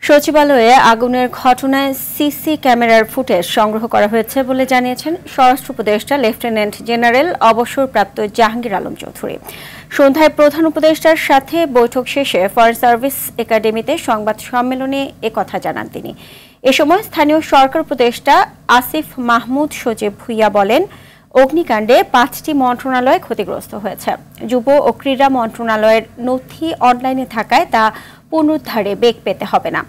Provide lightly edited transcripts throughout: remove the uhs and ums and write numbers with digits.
সচিবালয়ে আগুনের ঘটনায় সিসি ক্যামেরার ফুটেজ সংগ্রহ করা হয়েছে বলে জানিয়েছেন স্বরাষ্ট্র উপদেষ্টা লেফটেন্যান্ট জেনারেল অবসরপ্রাপ্ত জাহাঙ্গীর আলম চৌধুরী। সন্ধ্যায় প্রধান উপদেষ্টার সাথে বৈঠক শেষে ফরেন সার্ভিস একাডেমিতে সংবাদ সম্মেলনে একথা জানান তিনি। এ সময় স্থানীয় সরকার উপদেষ্টা আসিফ মাহমুদ সজীব ভুইয়া বলেন, অগ্নিকাণ্ডে 5টি মন্ত্রণালয় ক্ষতিগ্রস্ত হয়েছে। যুব ও ক্রীড়া মন্ত্রণালয়ের নথি অনলাইনে থাকায় তা পুনরুদ্ধারে বেগ পেতে হবে না।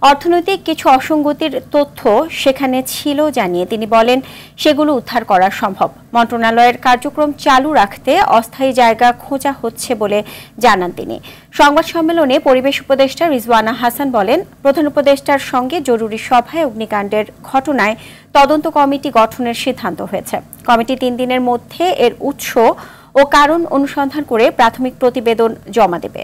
অর্থনৈতিক কিছু অসঙ্গতির তথ্য সেখানে ছিল জানিয়ে তিনি বলেন, সেগুলো উদ্ধার করা সম্ভব। মন্ত্রণালয়ের কার্যক্রম চালু রাখতে অস্থায়ী জায়গা খোঁজা হচ্ছে বলে জানান তিনি। সংবাদ সম্মেলনে পরিবেশ উপদেষ্টা রিজওয়ানা হাসান বলেন, প্রধান উপদেষ্টার সঙ্গে জরুরি সভায় অগ্নিকাণ্ডের ঘটনায় তদন্ত কমিটি গঠনের সিদ্ধান্ত হয়েছে। কমিটি 3 দিনের মধ্যে এর উৎস ও কারণ অনুসন্ধান করে প্রাথমিক প্রতিবেদন জমা দেবে।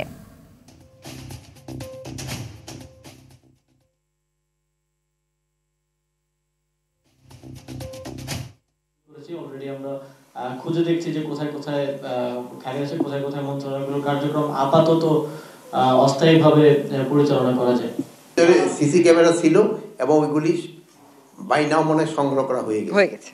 অলরেডি আমরা খুঁজে দেখছি যে কোথায় কোথায় খালি আছে, কোথায় কোথায় মন্ত্রণালয়গুলোর কার্যক্রম আপাতত অস্থায়ীভাবে পরিচালনা করা যায়। সিসি ক্যামেরা ছিল এবং ওইগুলি বাই নাও মনে সংগ্রহ করা হয়ে গেছে।